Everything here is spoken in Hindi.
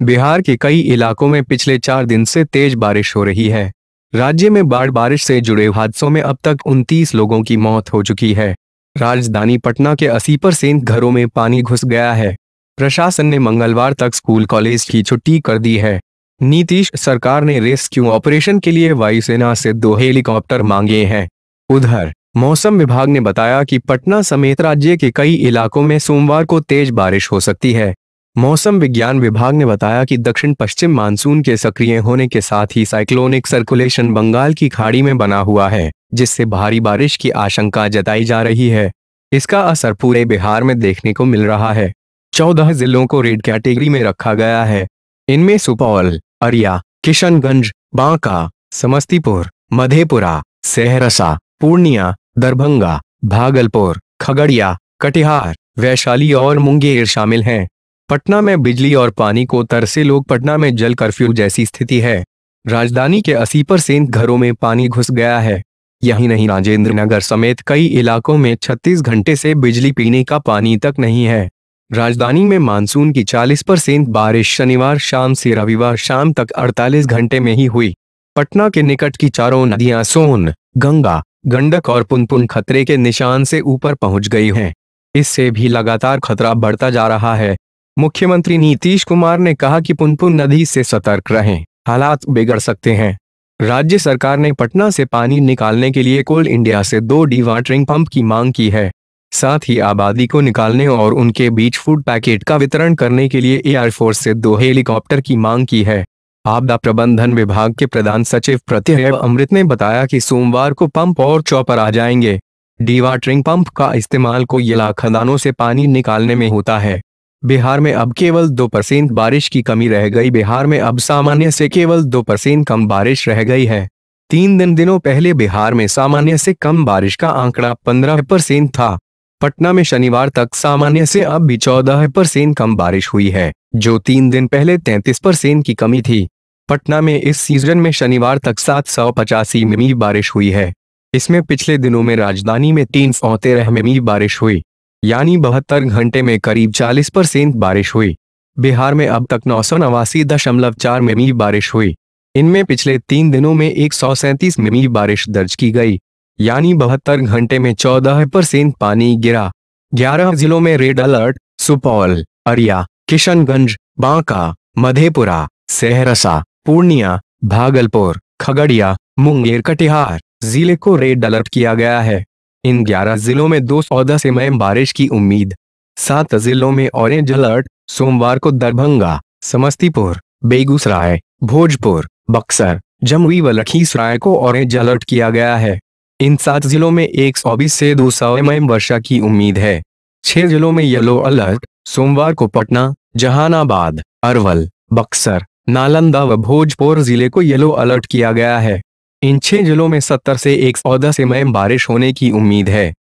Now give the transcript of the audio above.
बिहार के कई इलाकों में पिछले 4 दिन से तेज बारिश हो रही है। राज्य में बाढ़ बारिश से जुड़े हादसों में अब तक 29 लोगों की मौत हो चुकी है। राजधानी पटना के 80% घरों में पानी घुस गया है। प्रशासन ने मंगलवार तक स्कूल कॉलेज की छुट्टी कर दी है। नीतीश सरकार ने रेस्क्यू ऑपरेशन के लिए वायुसेना से 2 हेलीकॉप्टर मांगे हैं। उधर मौसम विभाग ने बताया कि पटना समेत राज्य के कई इलाकों में सोमवार को तेज बारिश हो सकती है। मौसम विज्ञान विभाग ने बताया कि दक्षिण पश्चिम मानसून के सक्रिय होने के साथ ही साइक्लोनिक सर्कुलेशन बंगाल की खाड़ी में बना हुआ है, जिससे भारी बारिश की आशंका जताई जा रही है। इसका असर पूरे बिहार में देखने को मिल रहा है। 14 जिलों को रेड कैटेगरी में रखा गया है। इनमें सुपौल, अररिया, किशनगंज, बांका, समस्तीपुर, मधेपुरा, सहरसा, पूर्णिया, दरभंगा, भागलपुर, खगड़िया, कटिहार, वैशाली और मुंगेर शामिल हैं। पटना में बिजली और पानी को तरसे लोग। पटना में जल कर्फ्यू जैसी स्थिति है। राजधानी के 80% घरों में पानी घुस गया है। यही नहीं, राजेंद्र नगर समेत कई इलाकों में 36 घंटे से बिजली पीने का पानी तक नहीं है। राजधानी में मानसून की 40% बारिश शनिवार शाम से रविवार शाम तक 48 घंटे में ही हुई। पटना के निकट की चारों नदियां सोन, गंगा, गंडक और पुनपुन खतरे के निशान से ऊपर पहुंच गई हैं। इससे भी लगातार खतरा बढ़ता जा रहा है। मुख्यमंत्री नीतीश कुमार ने कहा कि पुनपुन नदी से सतर्क रहें, हालात बिगड़ सकते हैं। राज्य सरकार ने पटना से पानी निकालने के लिए कोल इंडिया से 2 डिवाटरिंग पंप की मांग की है। साथ ही आबादी को निकालने और उनके बीच फूड पैकेट का वितरण करने के लिए एयरफोर्स से 2 हेलीकॉप्टर की मांग की है। आपदा प्रबंधन विभाग के प्रधान सचिव प्रत्यय अमृत ने बताया कि सोमवार को पंप और चॉपर आ जाएंगे। डिवाटरिंग पंप का इस्तेमाल कोयला खदानों से पानी निकालने में होता है। बिहार में अब केवल 2% बारिश की कमी रह गई। बिहार में अब सामान्य से केवल 2% कम बारिश रह गई है। 3 दिनों पहले बिहार में सामान्य से कम बारिश का आंकड़ा 15% था। पटना में शनिवार तक सामान्य से अब भी 14% कम बारिश हुई है, जो 3 दिन पहले 33% की कमी थी। पटना में इस सीजन में शनिवार तक 785 मिमी बारिश हुई है। इसमें पिछले दिनों में राजधानी में 313 मिमी बारिश हुई, यानी 72 घंटे में करीब 40% बारिश हुई। बिहार में अब तक 989.4 मिमी बारिश हुई। इनमें पिछले 3 दिनों में 137 मिमी बारिश दर्ज की गई, यानी 72 घंटे में 14% पानी गिरा। 11 जिलों में रेड अलर्ट। सुपौल, अररिया, किशनगंज, बांका, मधेपुरा, सहरसा, पूर्णिया, भागलपुर, खगड़िया, मुंगेर, कटिहार जिले को रेड अलर्ट किया गया है। इन 11 जिलों में 210 mm बारिश की उम्मीद। 7 जिलों में ऑरेंज अलर्ट। सोमवार को दरभंगा, समस्तीपुर, बेगूसराय, भोजपुर, बक्सर, जमुई व लखीसराय को ऑरेंज अलर्ट किया गया है। इन 7 जिलों में 120 से 200 mm वर्षा की उम्मीद है। 6 जिलों में येलो अलर्ट। सोमवार को पटना, जहानाबाद, अरवल, बक्सर, नालंदा व भोजपुर जिले को येलो अलर्ट किया गया है। इन 6 जिलों में 70 से 110 mm बारिश होने की उम्मीद है।